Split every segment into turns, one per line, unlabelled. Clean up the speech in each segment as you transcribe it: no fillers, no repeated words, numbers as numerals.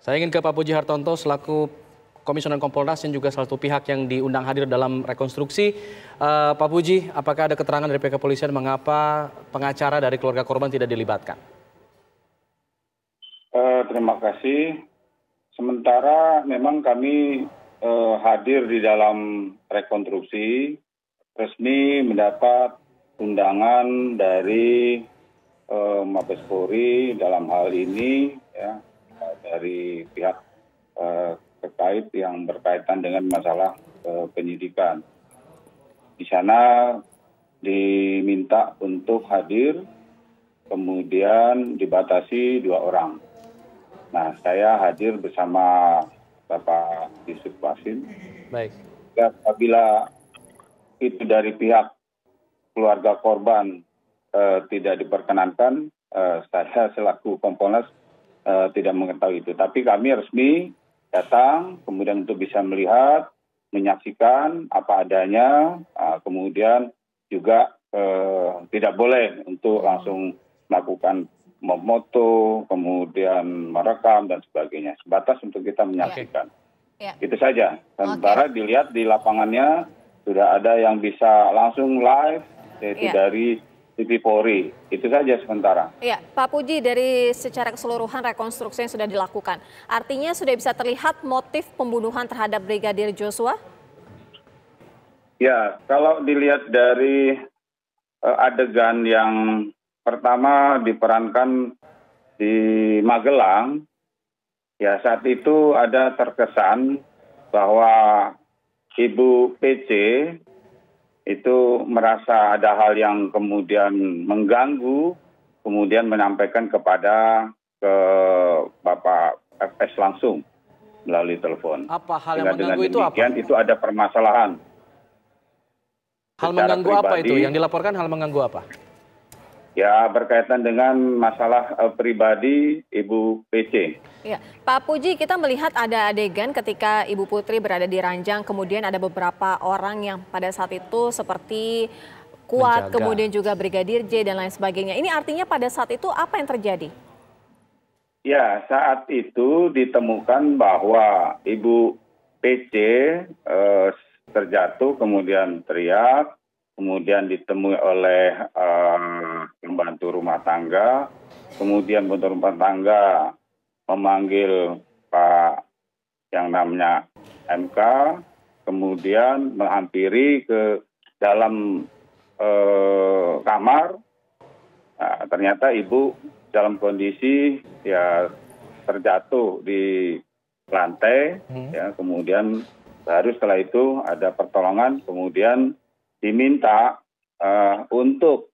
Saya ingin ke Pak Puji Hartono selaku Komisioner Kompolnas dan juga salah satu pihak yang diundang hadir dalam rekonstruksi. Pak Puji, apakah ada keterangan dari pihak kepolisian mengapa pengacara dari keluarga korban tidak dilibatkan?
Terima kasih. Sementara memang kami hadir di dalam rekonstruksi, resmi mendapat undangan dari Mabes Polri dalam hal ini, ya, dari pihak terkait yang berkaitan dengan masalah penyidikan. Di sana diminta untuk hadir, kemudian dibatasi 2 orang. Nah, saya hadir bersama Bapak Yusuf Wasin.
Baik.
Apabila itu dari pihak keluarga korban tidak diperkenankan, saya selaku Kompolnas tidak mengetahui itu. Tapi kami resmi datang, kemudian untuk bisa melihat, menyaksikan apa adanya, kemudian juga tidak boleh untuk langsung melakukan memoto, kemudian merekam dan sebagainya. Sebatas untuk kita menyaksikan. Itu saja. Sementara dilihat di lapangannya sudah ada yang bisa langsung live, yaitu dari TV Polri. Itu saja sementara.
Iya, Pak Puji, dari secara keseluruhan rekonstruksi yang sudah dilakukan, artinya sudah bisa terlihat motif pembunuhan terhadap Brigadir Joshua?
Ya, kalau dilihat dari adegan yang pertama diperankan di Magelang, ya saat itu ada terkesan bahwa Ibu PC itu merasa ada hal yang kemudian mengganggu, kemudian menyampaikan kepada Bapak FS langsung melalui telepon.
Apa hal yang mengganggu itu apa?
Itu ada permasalahan.
Hal mengganggu apa itu? Yang dilaporkan hal mengganggu apa?
Ya, berkaitan dengan masalah pribadi Ibu PC.
Ya, Pak Puji, kita melihat ada adegan ketika Ibu Putri berada di ranjang, kemudian ada beberapa orang yang pada saat itu seperti Kuat, kemudian juga Brigadir J dan lain sebagainya. Ini artinya pada saat itu apa yang terjadi?
Ya, saat itu ditemukan bahwa Ibu PC terjatuh, kemudian teriak, kemudian ditemui oleh pembantu rumah tangga, kemudian pembantu rumah tangga memanggil Pak yang namanya MK, kemudian menghampiri ke dalam kamar. Nah, ternyata ibu dalam kondisi ya terjatuh di lantai, ya, kemudian baru setelah itu ada pertolongan, kemudian diminta untuk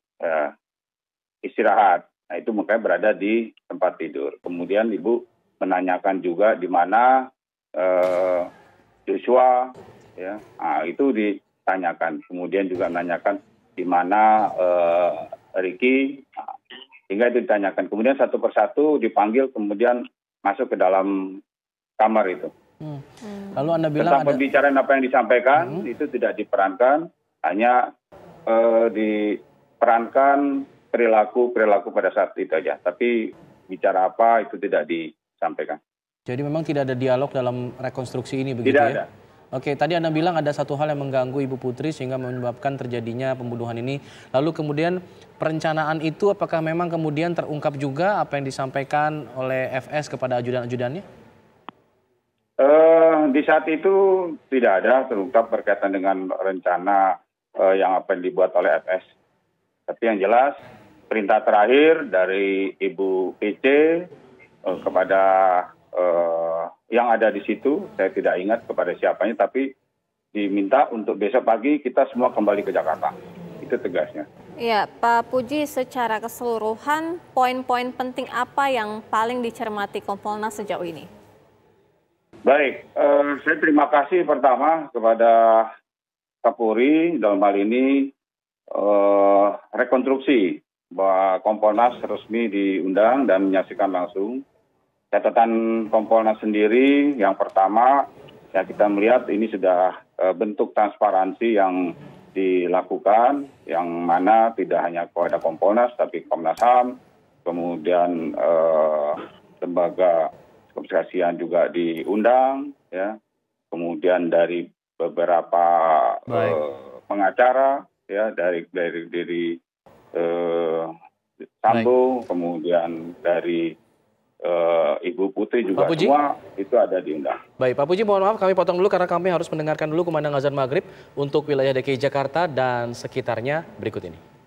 istirahat. Nah, itu makanya berada di tempat tidur. Kemudian ibu menanyakan juga di mana Joshua, ya, itu ditanyakan. Kemudian juga menanyakan di mana Ricky, hingga itu ditanyakan. Kemudian satu persatu dipanggil, kemudian masuk ke dalam kamar itu.
Lalu Anda bilang
tentang pembicaraan apa yang disampaikan itu tidak diperankan, hanya diperankan perilaku pada saat itu aja. Tapi bicara apa itu tidak disampaikan.
Jadi memang tidak ada dialog dalam rekonstruksi ini begitu
tidak
ya?
Ada.
Oke, tadi Anda bilang ada satu hal yang mengganggu Ibu Putri sehingga menyebabkan terjadinya pembunuhan ini. Lalu kemudian perencanaan itu apakah memang kemudian terungkap juga apa yang disampaikan oleh FS kepada ajudan-ajudannya?
Di saat itu tidak ada terungkap berkaitan dengan rencana yang apa yang dibuat oleh FS. Tapi yang jelas perintah terakhir dari Ibu PC kepada yang ada di situ, saya tidak ingat kepada siapanya, tapi diminta untuk besok pagi kita semua kembali ke Jakarta. Itu tegasnya.
Iya, Pak Puji, secara keseluruhan poin-poin penting apa yang paling dicermati Kompolnas sejauh ini?
Baik, saya terima kasih pertama kepada Kapolri dalam hal ini rekonstruksi bahwa Kompolnas resmi diundang dan menyaksikan langsung. Catatan Kompolnas sendiri yang pertama, ya kita melihat ini sudah bentuk transparansi yang dilakukan, yang mana tidak hanya kepada Kompolnas tapi Komnas HAM, kemudian lembaga kesaksian juga diundang, ya. Kemudian dari beberapa pengacara, ya, dari Sambo, kemudian dari Ibu Putri juga, semua itu ada diundang.
Baik, Pak Puji, mohon maaf kami potong dulu karena kami harus mendengarkan dulu kumandang azan maghrib untuk wilayah DKI Jakarta dan sekitarnya berikut ini.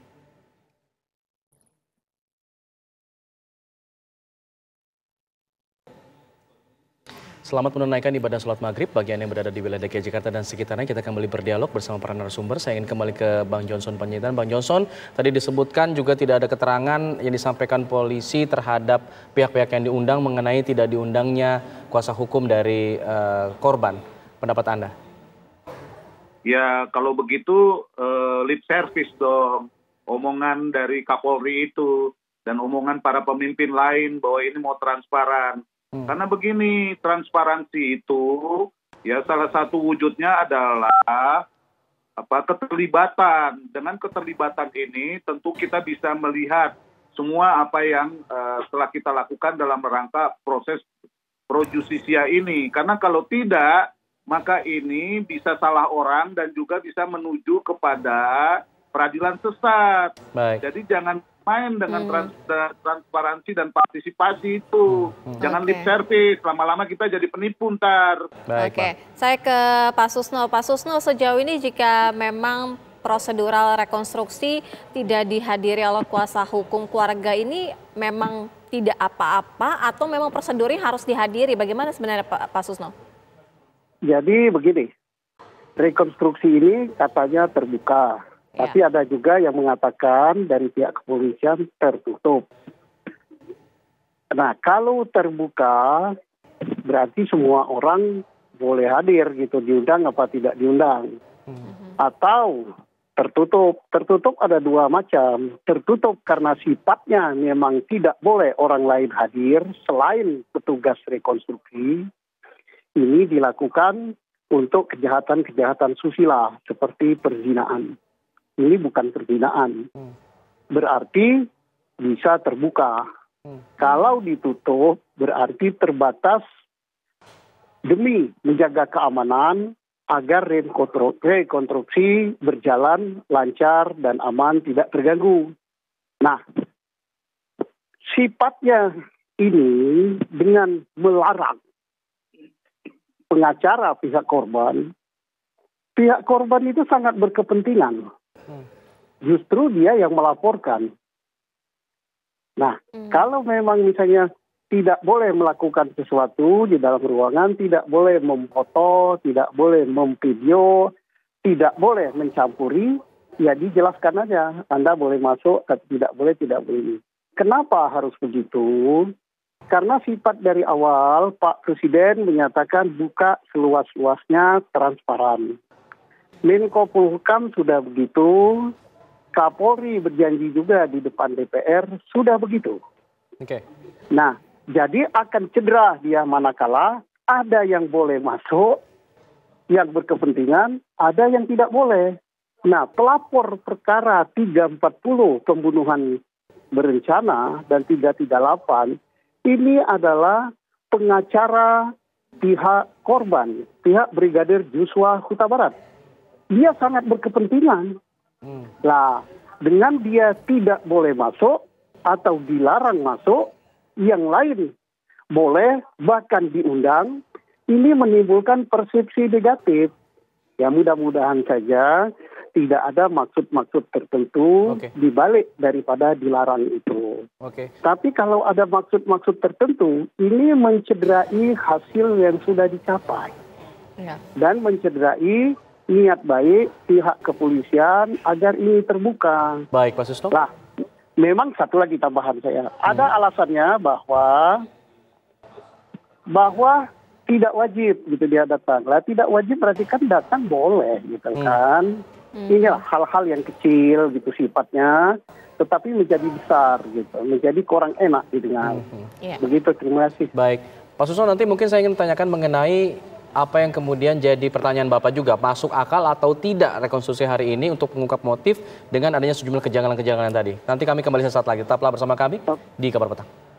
Selamat menunaikan ibadah sholat maghrib bagi Anda yang berada di wilayah DKI Jakarta dan sekitarnya. Kita kembali berdialog bersama para narasumber. Saya ingin kembali ke Bang Johnson Panjaitan. Bang Johnson, tadi disebutkan juga tidak ada keterangan yang disampaikan polisi terhadap pihak-pihak yang diundang mengenai tidak diundangnya kuasa hukum dari korban. Pendapat Anda?
Ya, kalau begitu lip service dong. Omongan dari Kapolri itu dan omongan para pemimpin lain bahwa ini mau transparan. Karena begini, transparansi itu ya salah satu wujudnya adalah keterlibatan. Dengan keterlibatan ini tentu kita bisa melihat semua apa yang telah kita lakukan dalam rangka proses pro justisia ini. Karena kalau tidak, maka ini bisa salah orang dan juga bisa menuju kepada peradilan sesat. Baik. Jadi jangan main dengan transparansi dan partisipasi itu. Jangan lip service, lama-lama kita jadi penipu ntar.
Oke, saya ke Pak Susno. Pak Susno, sejauh ini jika memang prosedural rekonstruksi tidak dihadiri oleh kuasa hukum keluarga ini memang tidak apa-apa atau memang prosedurnya harus dihadiri? Bagaimana sebenarnya Pak Susno? Jadi begini, rekonstruksi ini katanya terbuka. Tapi ada juga yang mengatakan dari pihak kepolisian tertutup. Nah, kalau terbuka berarti semua orang boleh hadir gitu, diundang apa tidak diundang. Atau tertutup. Tertutup ada dua macam. Tertutup karena sifatnya memang tidak boleh orang lain hadir selain petugas rekonstruksi. Ini dilakukan untuk kejahatan-kejahatan susila seperti perzinaan. Ini bukan perzinaan, berarti bisa terbuka. Kalau ditutup berarti terbatas demi menjaga keamanan agar rekonstruksi berjalan lancar dan aman, tidak terganggu. Nah, sifatnya ini dengan melarang pengacara pihak korban itu sangat berkepentingan. Justru dia yang melaporkan. Nah, kalau memang misalnya tidak boleh melakukan sesuatu di dalam ruangan, tidak boleh memfoto, tidak boleh memvideo, tidak boleh mencampuri, ya dijelaskan aja. Anda boleh masuk, tidak boleh. Kenapa harus begitu? Karena sifat dari awal Pak Presiden menyatakan buka seluas-luasnya, transparan. Menko Polhukam sudah begitu, Kapolri berjanji juga di depan DPR sudah begitu. Nah, jadi akan cedera dia manakala ada yang boleh masuk, yang berkepentingan, ada yang tidak boleh. Nah, pelapor perkara 340 pembunuhan berencana dan 338 ini adalah pengacara pihak korban, pihak Brigadir Joshua Huta Barat. Dia sangat berkepentingan. Nah, dengan dia tidak boleh masuk atau dilarang masuk, yang lain boleh bahkan diundang, ini menimbulkan persepsi negatif. Ya mudah-mudahan saja tidak ada maksud-maksud tertentu di balik daripada dilarang itu. Tapi kalau ada maksud-maksud tertentu, ini mencederai hasil yang sudah dicapai. Dan mencederai niat baik pihak kepolisian agar ini terbuka. Baik, Pak Susno. Nah, memang satu lagi tambahan saya. Ada alasannya bahwa tidak wajib gitu dia datang. Lah tidak wajib berarti kan datang boleh gitu kan. Ini hal-hal yang kecil gitu sifatnya, tetapi menjadi besar gitu, menjadi kurang enak didengar. Begitu, terima kasih. Baik, Pak Susno, nanti mungkin saya ingin tanyakan mengenai apa yang kemudian jadi pertanyaan Bapak juga, masuk akal atau tidak rekonstruksi hari ini untuk mengungkap motif dengan adanya sejumlah kejanggalan-kejanggalan tadi. Nanti kami kembali sesaat lagi, tetaplah bersama kami di Kabar Petang.